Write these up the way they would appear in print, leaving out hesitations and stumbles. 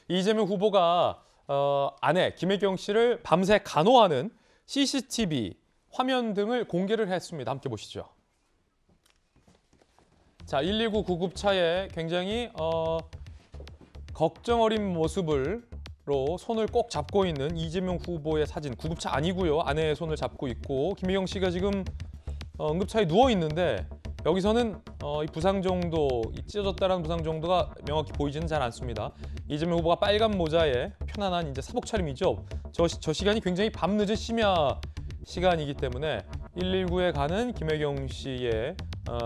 이재명 후보가 아내 김혜경 씨를 밤새 간호하는 CCTV 화면 등을 공개를 했습니다. 함께 보시죠. 자, 119 구급차에 굉장히 걱정 어린 모습으로 손을 꼭 잡고 있는 이재명 후보의 사진. 구급차 아니고요. 아내의 손을 잡고 있고 김혜경 씨가 지금 응급차에 누워 있는데 여기서는 이 부상 정도, 이 찢어졌다는 부상 정도가 명확히 보이지는 잘 않습니다. 이재명 후보가 빨간 모자에 편안한 이제 사복 차림이죠. 저 시간이 굉장히 밤늦은 심야 시간이기 때문에 119에 가는 김혜경 씨의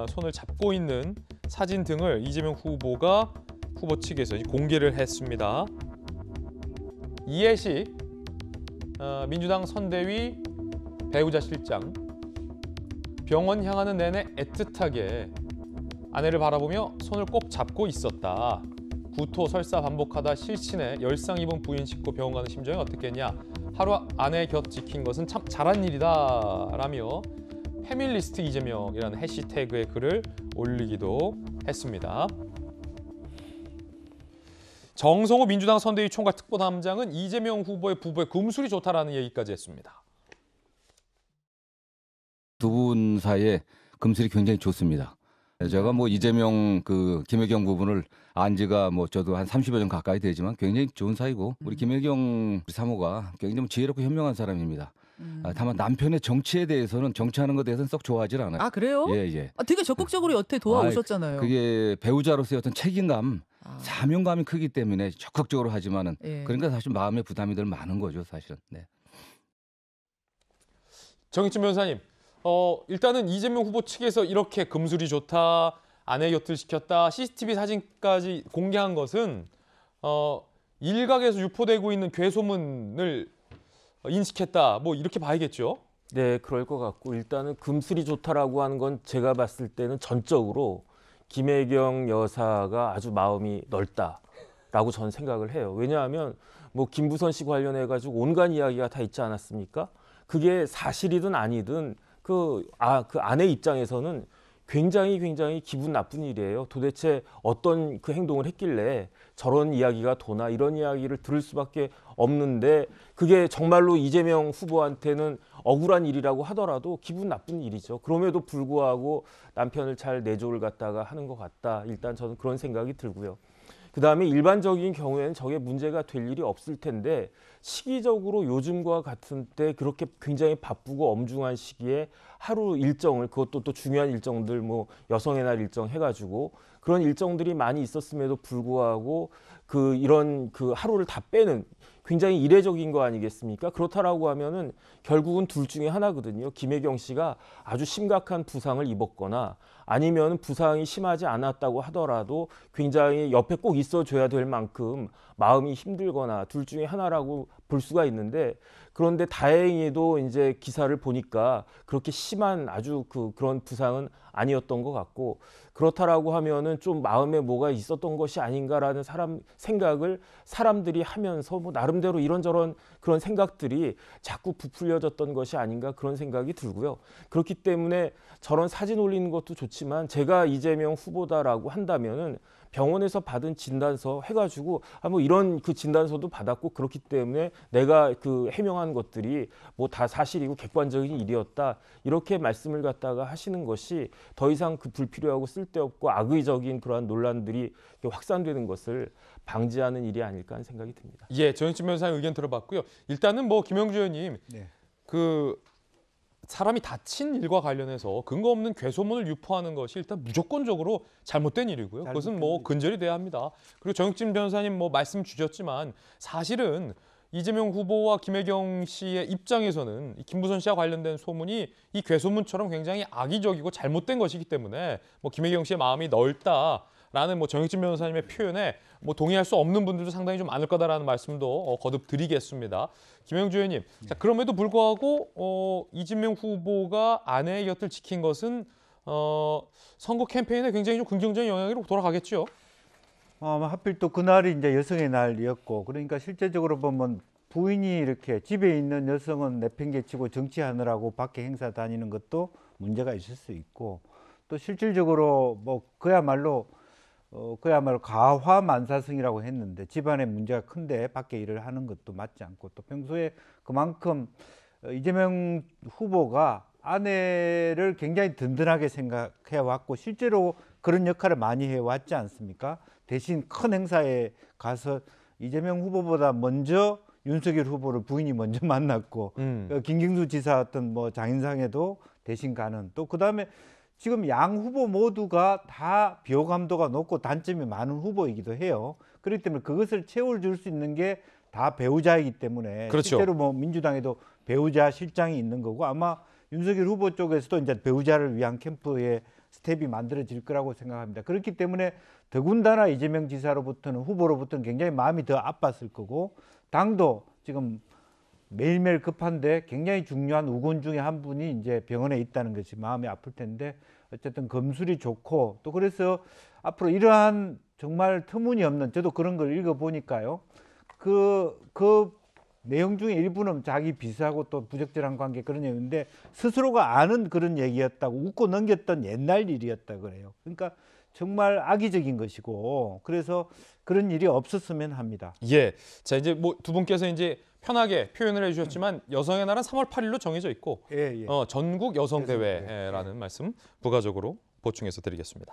손을 잡고 있는 사진 등을 이재명 후보가 후보 측에서 공개를 했습니다. 이해식 민주당 선대위 배우자 실장, 병원 향하는 내내 애틋하게 아내를 바라보며 손을 꼭 잡고 있었다. 구토, 설사 반복하다 실신에 열상 입은 부인 싣고 병원 가는 심정이 어떻겠냐. 하루 아내 곁 지킨 것은 참 잘한 일이다 라며 페밀리스트 이재명이라는 해시태그의 글을 올리기도 했습니다. 정성호 민주당 선대위 총괄 특보담장은 이재명 후보의 부부의 금술이 좋다라는 얘기까지 했습니다. 두 분 사이에 금슬이 굉장히 좋습니다. 제가 뭐 이재명 김혜경 부분을 안 지가 뭐 저도 한 30여 년 가까이 되지만 굉장히 좋은 사이고 우리 김혜경 사모가 굉장히 지혜롭고 현명한 사람입니다. 다만 남편의 정치에 대해서는 정치하는 것에 대해서는 썩 좋아하지 않아요. 아, 그래요? 예, 예. 되게 적극적으로 여태 도와오셨잖아요. 그게 배우자로서의 어떤 책임감, 사명감이 크기 때문에 적극적으로 하지만은 예. 그러니까 사실 마음의 부담이 늘 많은 거죠, 사실은. 네. 정익진 변호사님, 일단은 이재명 후보 측에서 이렇게 금술이 좋다, 아내 곁을 지켰다, CCTV 사진까지 공개한 것은 일각에서 유포되고 있는 괴소문을 인식했다, 뭐 이렇게 봐야겠죠? 네, 그럴 것 같고 일단은 금슬이 좋다라고 하는 건 제가 봤을 때는 전적으로 김혜경 여사가 아주 마음이 넓다라고 저는 생각을 해요. 왜냐하면 뭐 김부선 씨 관련해 가지고 온갖 이야기가 다 있지 않았습니까? 그게 사실이든 아니든 그 아내 입장에서는 굉장히 기분 나쁜 일이에요. 도대체 어떤 그 행동을 했길래 저런 이야기가 도나 이런 이야기를 들을 수밖에 없는데 그게 정말로 이재명 후보한테는 억울한 일이라고 하더라도 기분 나쁜 일이죠. 그럼에도 불구하고 남편을 잘 내조를 갖다가 하는 것 같다. 일단 저는 그런 생각이 들고요. 그다음에 일반적인 경우에는 저게 문제가 될 일이 없을 텐데 시기적으로 요즘과 같은 때 그렇게 굉장히 바쁘고 엄중한 시기에 하루 일정을 그것도 또 중요한 일정들 뭐 여성의 날 일정 해가지고 그런 일정들이 많이 있었음에도 불구하고 이런 하루를 다 빼는 굉장히 이례적인 거 아니겠습니까? 그렇다라고 하면은 결국은 둘 중에 하나거든요. 김혜경 씨가 아주 심각한 부상을 입었거나 아니면 부상이 심하지 않았다고 하더라도 굉장히 옆에 꼭 있어줘야 될 만큼 마음이 힘들거나 둘 중에 하나라고 볼 수가 있는데 그런데 다행히도 이제 기사를 보니까 그렇게 심한 아주 그런 부상은 아니었던 것 같고 그렇다라고 하면은 좀 마음에 뭐가 있었던 것이 아닌가라는 생각을 사람들이 하면서 뭐 나름대로 이런저런 그런 생각들이 자꾸 부풀려졌던 것이 아닌가 그런 생각이 들고요. 그렇기 때문에 저런 사진 올리는 것도 좋지만 제가 이재명 후보다라고 한다면은 병원에서 받은 진단서 해가지고 뭐 이런 진단서도 받았고 그렇기 때문에 내가 해명한 것들이 뭐 다 사실이고 객관적인 일이었다 이렇게 말씀을 갖다가 하시는 것이 더 이상 불필요하고 쓸데없고 악의적인 그러한 논란들이 확산되는 것을 방지하는 일이 아닐까 하는 생각이 듭니다. 예, 정익진 변호사님 의견 들어봤고요. 일단은 뭐 김영주 의원님 네. 사람이 다친 일과 관련해서 근거 없는 괴소문을 유포하는 것이 일단 무조건적으로 잘못된 일이고요. 그것은 뭐 근절이 돼야 합니다. 그리고 정익진 변호사님 뭐 말씀 주셨지만 사실은 이재명 후보와 김혜경 씨의 입장에서는 김부선 씨와 관련된 소문이 이 괴소문처럼 굉장히 악의적이고 잘못된 것이기 때문에 뭐 김혜경 씨의 마음이 넓다라는 뭐 정익진 변호사님의 표현에 뭐 동의할 수 없는 분들도 상당히 좀 많을 거다라는 말씀도 거듭 드리겠습니다. 김영주 의원님, 자, 그럼에도 불구하고 이재명 후보가 아내의 곁을 지킨 것은 선거 캠페인에 굉장히 좀 긍정적인 영향으로 돌아가겠죠. 하필 또 그날이 이제 여성의 날이었고 그러니까 실제적으로 보면 부인이 이렇게 집에 있는 여성은 내팽개치고 정치하느라고 밖에 행사 다니는 것도 문제가 있을 수 있고 또 실질적으로 뭐 그야말로 그야말로 가화만사성이라고 했는데 집안에 문제가 큰데 밖에 일을 하는 것도 맞지 않고 또 평소에 그만큼 이재명 후보가 아내를 굉장히 든든하게 생각해 왔고 실제로 그런 역할을 많이 해 왔지 않습니까? 대신 큰 행사에 가서 이재명 후보보다 먼저 윤석열 후보를 부인이 먼저 만났고 김경수 지사 어떤 뭐 장인상에도 대신 가는 또 그다음에 지금 양 후보 모두가 다 비호감도가 높고 단점이 많은 후보이기도 해요. 그렇기 때문에 그것을 채워줄 수 있는 게 다 배우자이기 때문에 그렇죠. 실제로 뭐 민주당에도 배우자 실장이 있는 거고 아마 윤석열 후보 쪽에서도 이제 배우자를 위한 캠프의 스텝이 만들어질 거라고 생각합니다. 그렇기 때문에 더군다나 이재명 지사로부터는 후보로부터는 굉장히 마음이 더 아팠을 거고 당도 지금 매일매일 급한데 굉장히 중요한 우군 중에 한 분이 이제 병원에 있다는 것이 마음이 아플 텐데 어쨌든 검술이 좋고 또 그래서 앞으로 이러한 정말 터무니없는 저도 그런 걸 읽어보니까요. 그 내용 중에 일부는 자기 비서하고 또 부적절한 관계 그런 얘기인데 스스로가 아는 그런 얘기였다고 웃고 넘겼던 옛날 일이었다 그래요. 그러니까 정말 악의적인 것이고 그래서 그런 일이 없었으면 합니다. 예. 자, 이제 뭐 두 분께서 이제 편하게 표현을 해주셨지만 여성의 날은 3월 8일로 정해져 있고 예, 예. 전국 여성 대회라는 말씀 부가적으로 보충해서 드리겠습니다.